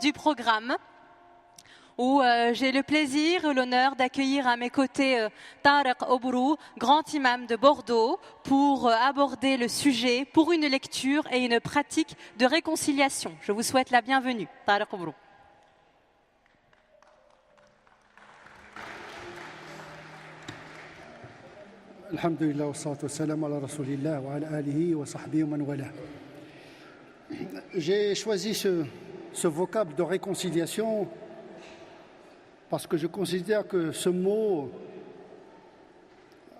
du programme où j'ai le plaisir et l'honneur d'accueillir à mes côtés Tarek Obrou, grand imam de Bordeaux, pour aborder le sujet pour une lecture et une pratique de réconciliation. Je vous souhaite la bienvenue. Tarek Obrou. Alhamdulillah, wassalatu wassalamu ala rasulillah wa ala alihi wa sahbihi wa man wala. J'ai choisi ce vocable de réconciliation parce que je considère que ce mot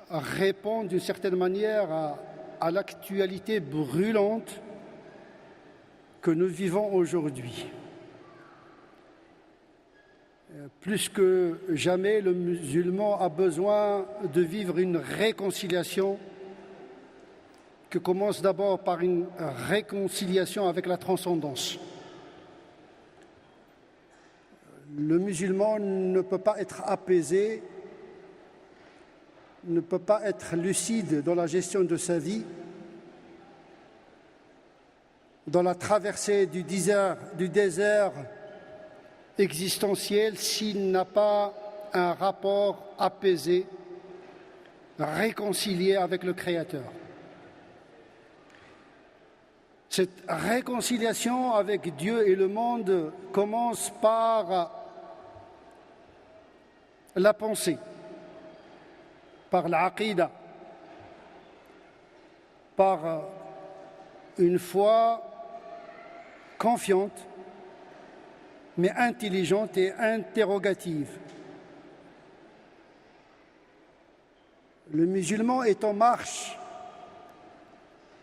répond d'une certaine manière à l'actualité brûlante que nous vivons aujourd'hui. Plus que jamais, le musulman a besoin de vivre une réconciliation qui commence d'abord par une réconciliation avec la transcendance. Le musulman ne peut pas être apaisé, ne peut pas être lucide dans la gestion de sa vie, dans la traversée du désert existentiel, s'il n'a pas un rapport apaisé, réconcilié avec le Créateur. Cette réconciliation avec Dieu et le monde commence par la pensée, par l'aqida, par une foi confiante, mais intelligente et interrogative. Le musulman est en marche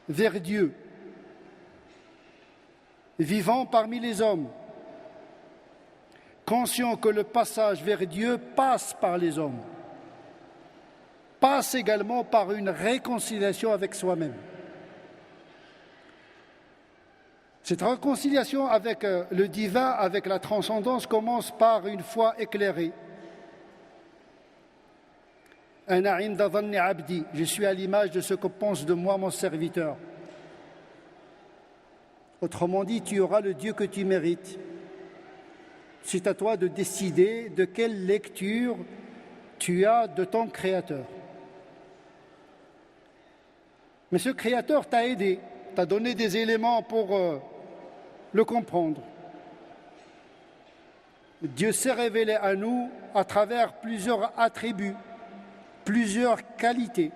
vers Dieu, vivant parmi les hommes, conscient que le passage vers Dieu passe par les hommes, passe également par une réconciliation avec soi-même. Cette réconciliation avec le divin, avec la transcendance, commence par une foi éclairée. Je suis à l'image de ce que pense de moi mon serviteur. Autrement dit, tu auras le Dieu que tu mérites. C'est à toi de décider de quelle lecture tu as de ton Créateur. Mais ce Créateur t'a aidé, t'a donné des éléments pour le comprendre. Dieu s'est révélé à nous à travers plusieurs attributs, plusieurs qualités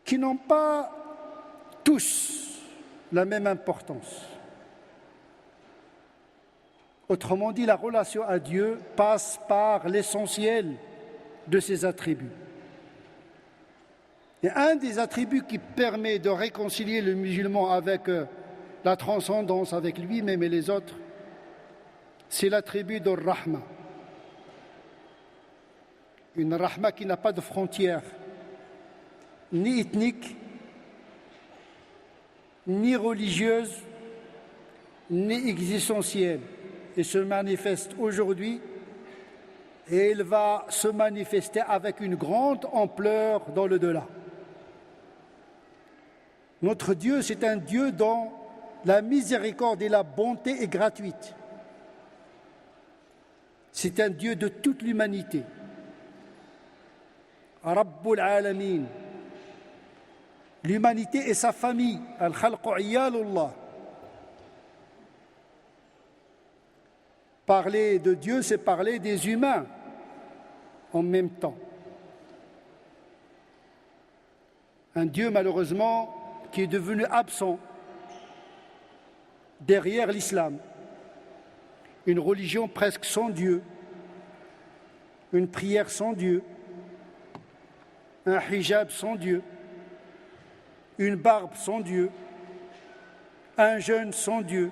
qui n'ont pas tous la même importance. Autrement dit, la relation à Dieu passe par l'essentiel de ses attributs. Et un des attributs qui permet de réconcilier le musulman avec la transcendance, avec lui-même et les autres, c'est l'attribut de rahma. Une rahma qui n'a pas de frontières, ni ethnique, ni religieuse, ni existentielle, et se manifeste aujourd'hui, et elle va se manifester avec une grande ampleur dans le delà. Notre Dieu, c'est un Dieu dont la miséricorde et la bonté est gratuite. C'est un Dieu de toute l'humanité. Rabbul Alamin. L'humanité et sa famille. Al-Khalqu Iyalullah. Parler de Dieu, c'est parler des humains en même temps. Un Dieu, malheureusement, qui est devenu absent derrière l'islam. Une religion presque sans Dieu, une prière sans Dieu, un hijab sans Dieu, une barbe sans Dieu, un jeûne sans Dieu.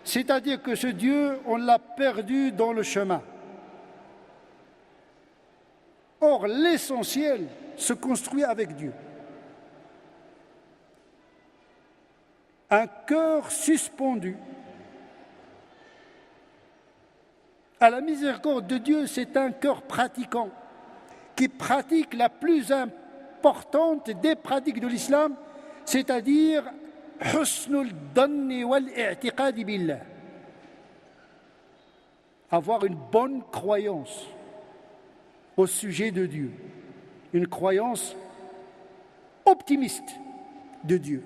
C'est-à-dire que ce Dieu, on l'a perdu dans le chemin. Or, l'essentiel se construit avec Dieu. Un cœur suspendu à la miséricorde de Dieu, c'est un cœur pratiquant qui pratique la plus importante des pratiques de l'islam, c'est-à-dire husnul dhanni wal i'tiqadi billah. Avoir une bonne croyance au sujet de Dieu, une croyance optimiste de Dieu.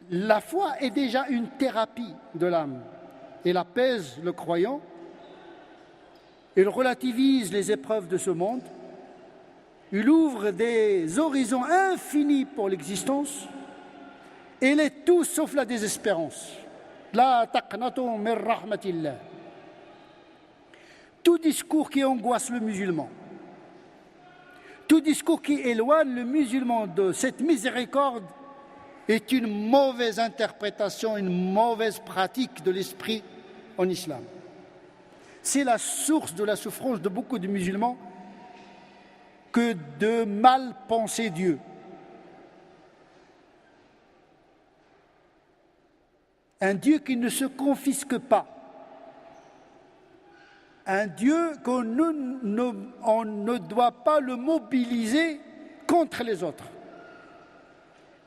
La foi est déjà une thérapie de l'âme. Elle apaise le croyant, elle relativise les épreuves de ce monde, il ouvre des horizons infinis pour l'existence, elle est tout sauf la désespérance. La taqnatu min rahmatillah. Tout discours qui angoisse le musulman, tout discours qui éloigne le musulman de cette miséricorde est une mauvaise interprétation, une mauvaise pratique de l'esprit en islam. C'est la source de la souffrance de beaucoup de musulmans que de mal penser Dieu. Un Dieu qui ne se confisque pas. Un Dieu qu'on ne doit pas le mobiliser contre les autres.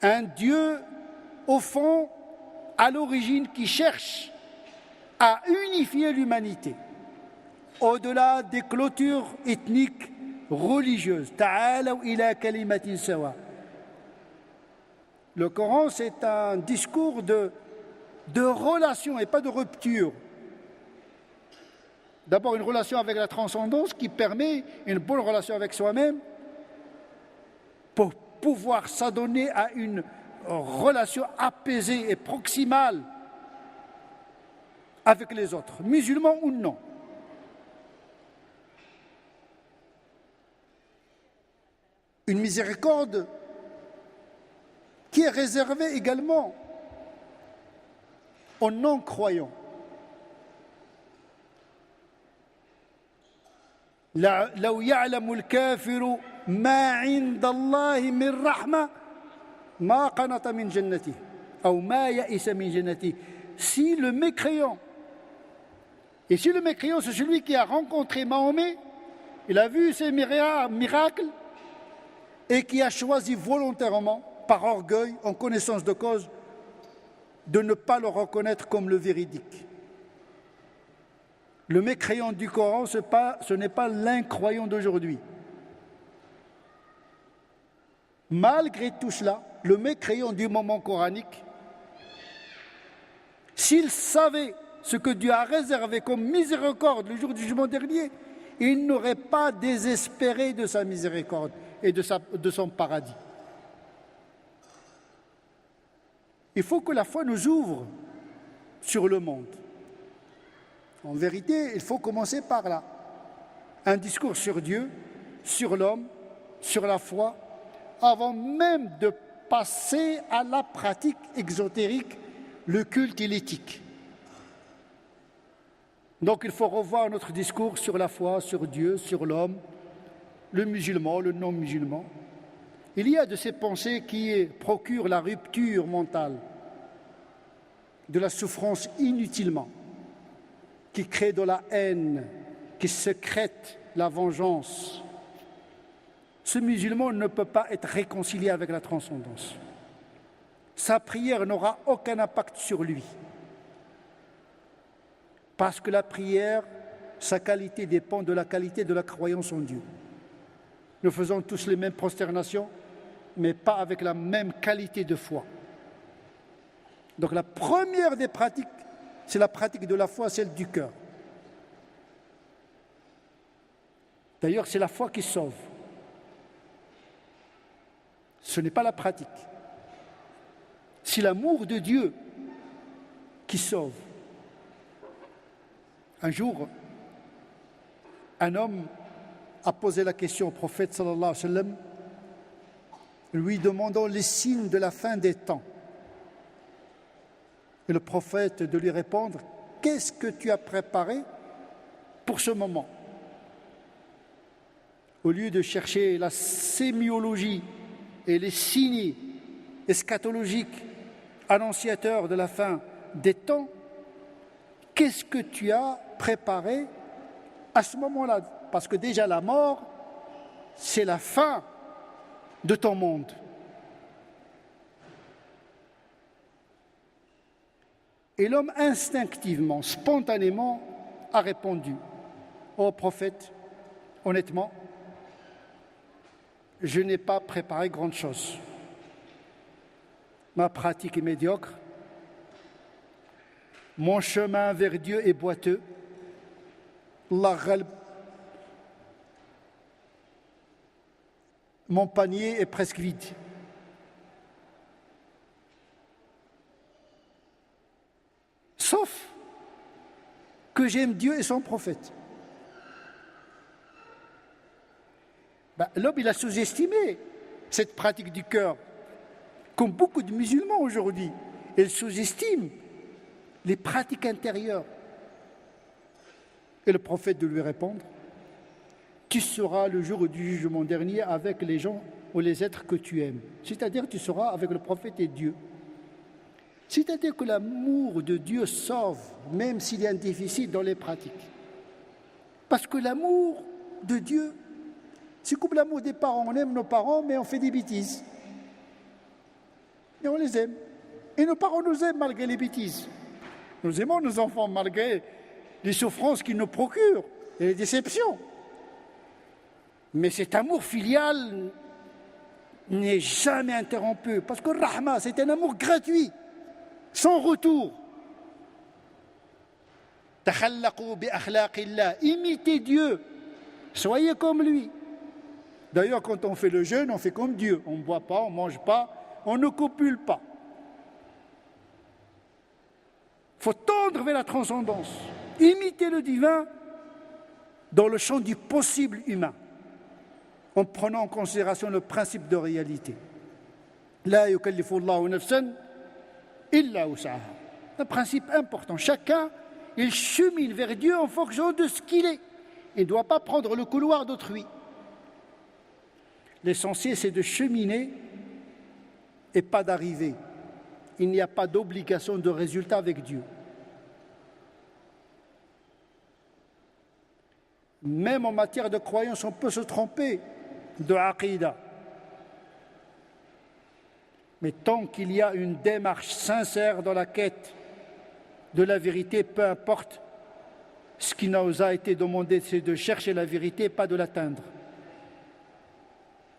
Un Dieu, au fond, à l'origine, qui cherche à unifier l'humanité, au-delà des clôtures ethniques, religieuses. Ta'alaw ila kalimatin sawa. Le Coran, c'est un discours de relation et pas de rupture. D'abord, une relation avec la transcendance qui permet une bonne relation avec soi-même pour pouvoir s'adonner à une relation apaisée et proximale avec les autres, musulmans ou non. Une miséricorde qui est réservée également aux non-croyants. لو يعلم الكافر ما عند الله من رحمة ما قنط من جنته أو ما يئس من جنته. Si le mécréant c'est celui qui a rencontré Mahomet, il a vu ses miracles et qui a choisi volontairement, par orgueil, en connaissance de cause, de ne pas le reconnaître comme le véridique. Le mécréant du Coran, ce n'est pas l'incroyant d'aujourd'hui. Malgré tout cela, le mécréant du moment coranique, s'il savait ce que Dieu a réservé comme miséricorde le jour du jugement dernier, il n'aurait pas désespéré de sa miséricorde et de son paradis. Il faut que la foi nous ouvre sur le monde. En vérité, il faut commencer par là. Un discours sur Dieu, sur l'homme, sur la foi, avant même de passer à la pratique exotérique, le culte et l'éthique. Donc il faut revoir notre discours sur la foi, sur Dieu, sur l'homme, le musulman, le non-musulman. Il y a de ces pensées qui procurent la rupture mentale, de la souffrance inutilement, qui crée de la haine, qui sécrète la vengeance. Ce musulman ne peut pas être réconcilié avec la transcendance. Sa prière n'aura aucun impact sur lui. Parce que la prière, sa qualité dépend de la qualité de la croyance en Dieu. Nous faisons tous les mêmes prosternations, mais pas avec la même qualité de foi. Donc la première des pratiques, c'est la pratique de la foi, celle du cœur. D'ailleurs, c'est la foi qui sauve. Ce n'est pas la pratique. C'est l'amour de Dieu qui sauve. Un jour, un homme a posé la question au prophète sallallahu alayhi wa sallam, lui demandant les signes de la fin des temps. Et le prophète de lui répondre, qu'est-ce que tu as préparé pour ce moment? Au lieu de chercher la sémiologie et les signes eschatologiques annonciateurs de la fin des temps, qu'est-ce que tu as préparé à ce moment-là? Parce que déjà la mort, c'est la fin de ton monde. Et l'homme instinctivement, spontanément, a répondu: ô prophète, honnêtement, je n'ai pas préparé grande chose. Ma pratique est médiocre. Mon chemin vers Dieu est boiteux. Mon panier est presque vide. Sauf que j'aime Dieu et son prophète. L'homme, il a sous-estimé cette pratique du cœur. Comme beaucoup de musulmans aujourd'hui, ils sous-estiment les pratiques intérieures. Et le prophète de lui répondre: tu seras le jour du jugement dernier avec les gens ou les êtres que tu aimes. C'est-à-dire tu seras avec le prophète et Dieu. C'est-à-dire que l'amour de Dieu sauve, même s'il y a un déficit dans les pratiques. Parce que l'amour de Dieu, c'est comme l'amour des parents. On aime nos parents, mais on fait des bêtises. Et on les aime. Et nos parents nous aiment malgré les bêtises. Nous aimons nos enfants malgré les souffrances qu'ils nous procurent et les déceptions. Mais cet amour filial n'est jamais interrompu. Parce que le rahma, c'est un amour gratuit, sans retour. Takhallaqu bi akhlaqillah. Imitez Dieu. Soyez comme lui. D'ailleurs, quand on fait le jeûne, on fait comme Dieu. On ne boit pas, on ne mange pas, on ne copule pas. Il faut tendre vers la transcendance. Imiter le divin dans le champ du possible humain, en prenant en considération le principe de réalité. La yukallifu Allahu nafsan illa wus'aha. Un principe important. Chacun, il chemine vers Dieu en fonction de ce qu'il est. Il ne doit pas prendre le couloir d'autrui. L'essentiel, c'est de cheminer et pas d'arriver. Il n'y a pas d'obligation de résultat avec Dieu. Même en matière de croyance, on peut se tromper de aqidah. Mais tant qu'il y a une démarche sincère dans la quête de la vérité, peu importe ce qui nous a été demandé, c'est de chercher la vérité, pas de l'atteindre.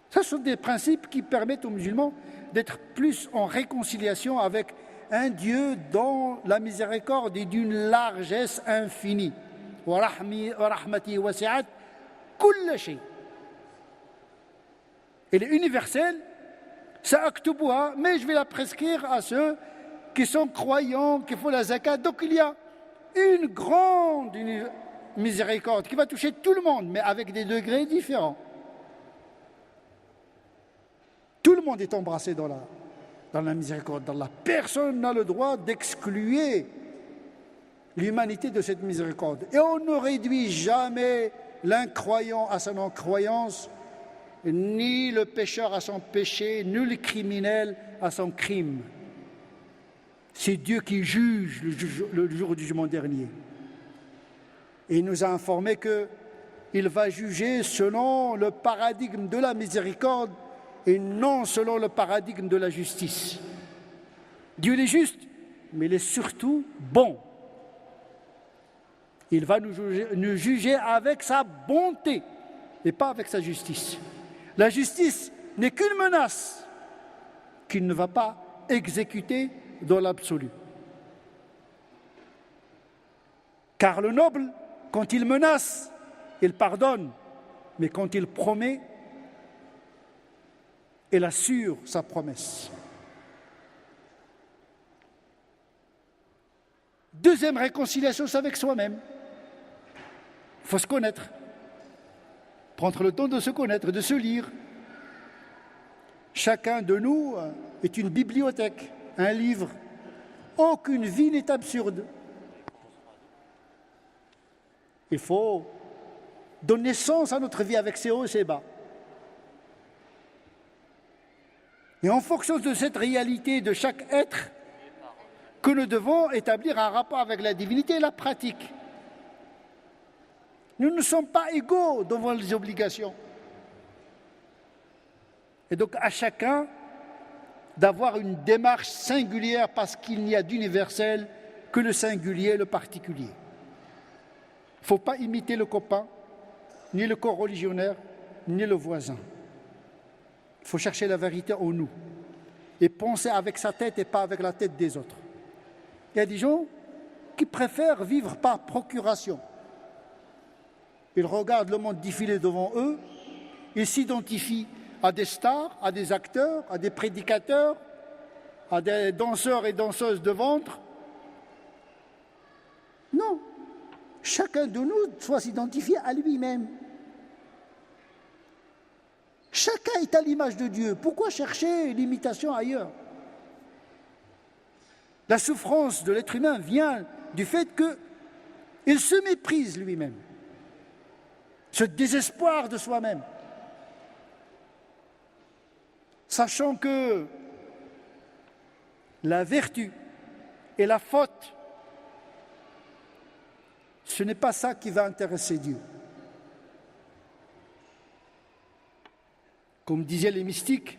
Ce sont des principes qui permettent aux musulmans d'être plus en réconciliation avec un Dieu dont la miséricorde est d'une largesse infinie. Wa rahmati wasi'at kulla shay. Elle est universelle, sa'aktubuha, mais je vais la prescrire à ceux qui sont croyants, qui font la zakat. Donc il y a une grande miséricorde qui va toucher tout le monde, mais avec des degrés différents. Tout le monde est embrassé dans la miséricorde d'Allah. Personne n'a le droit d'exclure l'humanité de cette miséricorde. Et on ne réduit jamais l'incroyant à sa non-croyance, ni le pécheur à son péché, ni le criminel à son crime. C'est Dieu qui juge le jour du jugement dernier. Et il nous a informé qu'il va juger selon le paradigme de la miséricorde et non selon le paradigme de la justice. Dieu il est juste, mais il est surtout bon. Il va nous juger avec sa bonté et pas avec sa justice. La justice n'est qu'une menace qu'il ne va pas exécuter dans l'absolu. Car le noble, quand il menace, il pardonne, mais quand il promet, il assure sa promesse. Deuxième réconciliation, c'est avec soi-même. Il faut se connaître. Prendre le temps de se connaître, de se lire. Chacun de nous est une bibliothèque, un livre. Aucune vie n'est absurde. Il faut donner sens à notre vie avec ses hauts et ses bas. Et en fonction de cette réalité de chaque être, que nous devons établir un rapport avec la divinité et la pratique. Nous ne sommes pas égaux devant les obligations. Et donc à chacun d'avoir une démarche singulière parce qu'il n'y a d'universel que le singulier et le particulier. Il ne faut pas imiter le copain, ni le coreligionnaire, ni le voisin. Il faut chercher la vérité en nous et penser avec sa tête et pas avec la tête des autres. Il y a des gens qui préfèrent vivre par procuration. Ils regardent le monde défiler devant eux, ils s'identifient à des stars, à des acteurs, à des prédicateurs, à des danseurs et danseuses de ventre. Non, chacun de nous doit s'identifier à lui-même. Chacun est à l'image de Dieu. Pourquoi chercher l'imitation ailleurs? La souffrance de l'être humain vient du fait qu'il se méprise lui-même, ce désespoir de soi-même, sachant que la vertu et la faute, ce n'est pas ça qui va intéresser Dieu. Comme disaient les mystiques,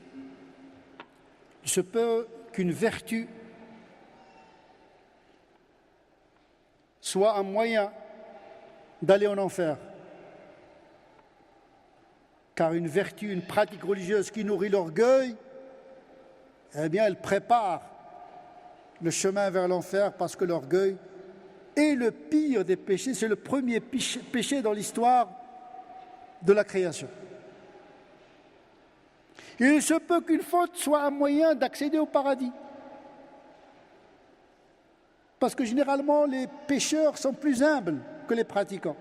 il se peut qu'une vertu soit un moyen d'aller en enfer. Car une vertu, une pratique religieuse qui nourrit l'orgueil, eh bien, elle prépare le chemin vers l'enfer, parce que l'orgueil est le pire des péchés, c'est le premier péché dans l'histoire de la création. Il se peut qu'une faute soit un moyen d'accéder au paradis. Parce que généralement, les pécheurs sont plus humbles que les pratiquants,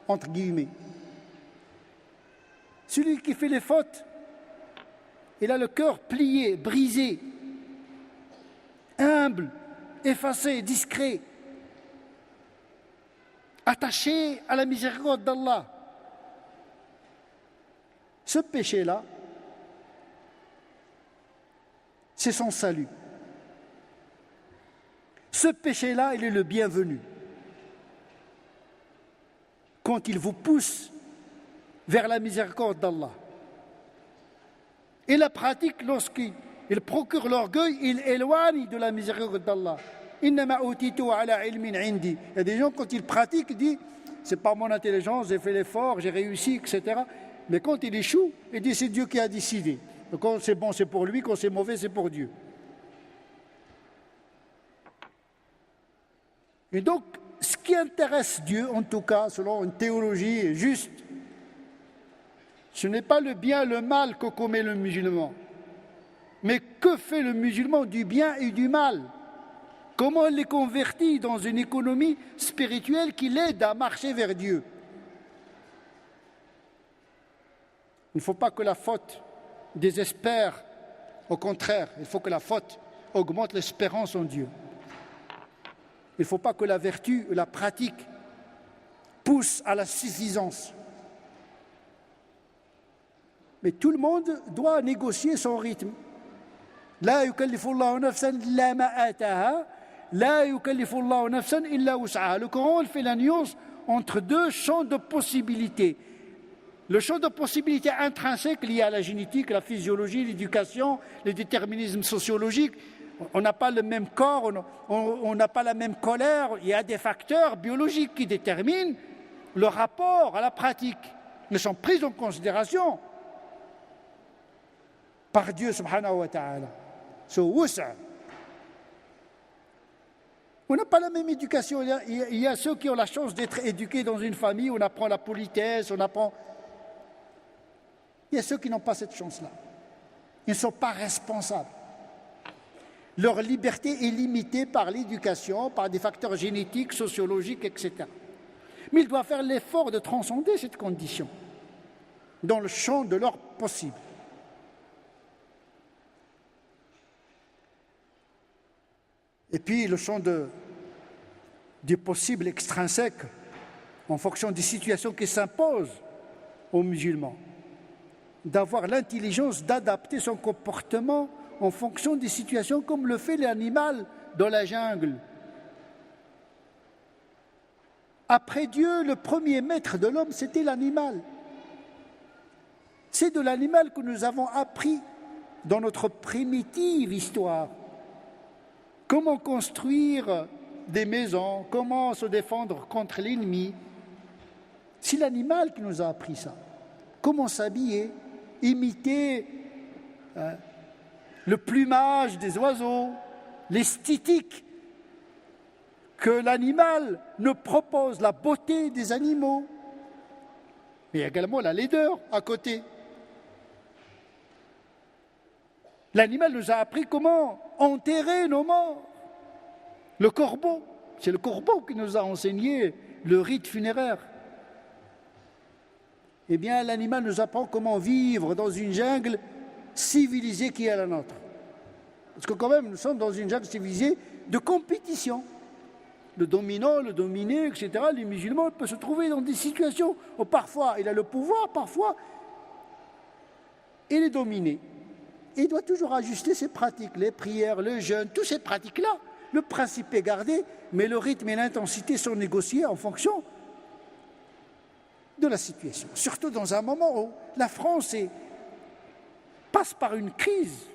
entre guillemets. Celui qui fait les fautes, il a le cœur plié, brisé, humble, effacé, discret, attaché à la miséricorde d'Allah. Ce péché-là, c'est son salut. Ce péché-là, il est le bienvenu. Quand il vous pousse vers la miséricorde d'Allah. Et la pratique, lorsqu'il procure l'orgueil, il éloigne de la miséricorde d'Allah. Innama utitu ala ilmin indi. Il y a des gens, quand ils pratiquent, ils disent c'est par mon intelligence, j'ai fait l'effort, j'ai réussi, etc. Mais quand il échoue, il dit c'est Dieu qui a décidé. Donc, quand c'est bon, c'est pour lui, quand c'est mauvais, c'est pour Dieu. Et donc, ce qui intéresse Dieu, en tout cas, selon une théologie juste, ce n'est pas le bien et le mal que commet le musulman, mais que fait le musulman du bien et du mal? Comment il les convertit dans une économie spirituelle qui l'aide à marcher vers Dieu? Il ne faut pas que la faute désespère, au contraire, il faut que la faute augmente l'espérance en Dieu. Il ne faut pas que la vertu, la pratique, pousse à la suffisance. Mais tout le monde doit négocier son rythme. La yukallifu Allahu nafsan illa ma ataha, la yukallifu Allahu nafsan illa wus'aha. Le Coran fait la nuance entre deux champs de possibilités. Le champ de possibilités intrinsèques lié à la génétique, la physiologie, l'éducation, le déterminisme sociologique. On n'a pas le même corps, on n'a pas la même colère. Il y a des facteurs biologiques qui déterminent le rapport à la pratique, mais sont pris en considération par Dieu subhanahu wa ta'ala. Ce wus'a. On n'a pas la même éducation. Il y a ceux qui ont la chance d'être éduqués dans une famille où on apprend la politesse, on apprend... Il y a ceux qui n'ont pas cette chance-là. Ils ne sont pas responsables. Leur liberté est limitée par l'éducation, par des facteurs génétiques, sociologiques, etc. Mais ils doivent faire l'effort de transcender cette condition dans le champ de leur possible. Et puis le champ du possible extrinsèque en fonction des situations qui s'imposent aux musulmans, d'avoir l'intelligence d'adapter son comportement en fonction des situations comme le fait l'animal dans la jungle. Après Dieu, le premier maître de l'homme, c'était l'animal. C'est de l'animal que nous avons appris dans notre primitive histoire. Comment construire des maisons, comment se défendre contre l'ennemi. C'est l'animal qui nous a appris ça. Comment s'habiller, imiter le plumage des oiseaux, l'esthétique que l'animal nous propose, la beauté des animaux, mais également la laideur à côté. L'animal nous a appris comment enterrer nos morts. Le corbeau, c'est le corbeau qui nous a enseigné le rite funéraire. Eh bien, l'animal nous apprend comment vivre dans une jungle civilisée qui est la nôtre. Parce que quand même, nous sommes dans une jungle civilisée de compétition. Le dominant, le dominé, etc. Les musulmans peuvent se trouver dans des situations où parfois il a le pouvoir, parfois il est dominé. Et il doit toujours ajuster ses pratiques, les prières, le jeûne, toutes ces pratiques-là. Le principe est gardé, mais le rythme et l'intensité sont négociés en fonction de la situation. Surtout dans un moment où la France passe par une crise,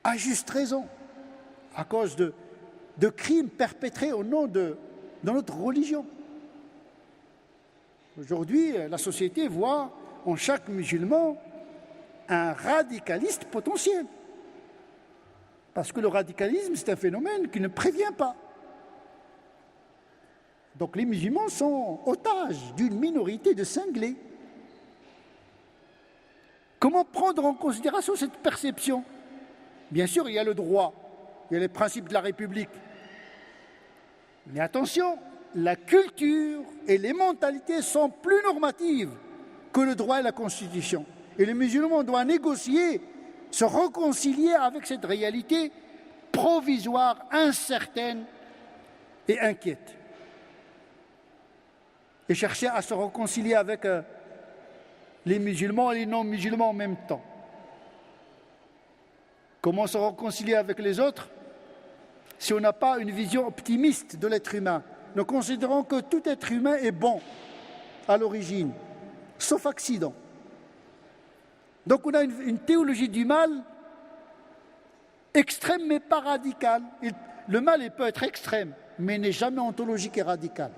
à juste raison, à cause de crimes perpétrés au nom de notre religion. Aujourd'hui, la société voit en chaque musulman un radicaliste potentiel. Parce que le radicalisme, c'est un phénomène qui ne prévient pas. Donc les musulmans sont otages d'une minorité de cinglés. Comment prendre en considération cette perception? Bien sûr, il y a le droit, il y a les principes de la République. Mais attention, la culture et les mentalités sont plus normatives que le droit et la Constitution. Et les musulmans doivent négocier, se réconcilier avec cette réalité provisoire, incertaine et inquiète. Et chercher à se réconcilier avec les musulmans et les non-musulmans en même temps. Comment se réconcilier avec les autres si on n'a pas une vision optimiste de l'être humain? Nous considérons que tout être humain est bon à l'origine, sauf accident. Donc on a une théologie du mal extrême mais pas radicale. Le mal il peut être extrême, mais n'est jamais ontologique et radical.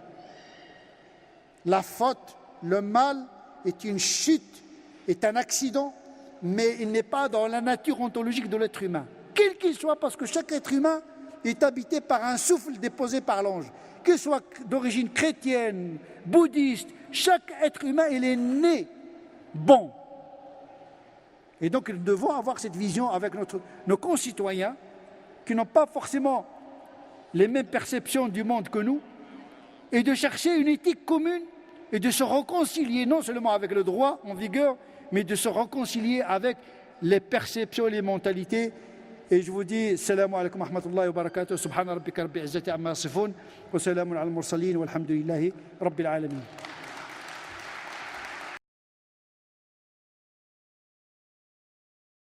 La faute, le mal est une chute, est un accident, mais il n'est pas dans la nature ontologique de l'être humain. Quel qu'il soit, parce que chaque être humain est habité par un souffle déposé par l'ange. Qu'il soit d'origine chrétienne, bouddhiste, chaque être humain, il est né bon. Et donc nous devons avoir cette vision avec nos concitoyens qui n'ont pas forcément les mêmes perceptions du monde que nous, et de chercher une éthique commune et de se réconcilier non seulement avec le droit en vigueur, mais de se réconcilier avec les perceptions et les mentalités. Et je vous dis, salam alaikum wa rahmatullahi wa barakatuh, subhana rabbika rabbil izzati amma yasifun, wa salamun ala al-mursalin, walhamdulillahi rabbil alamin.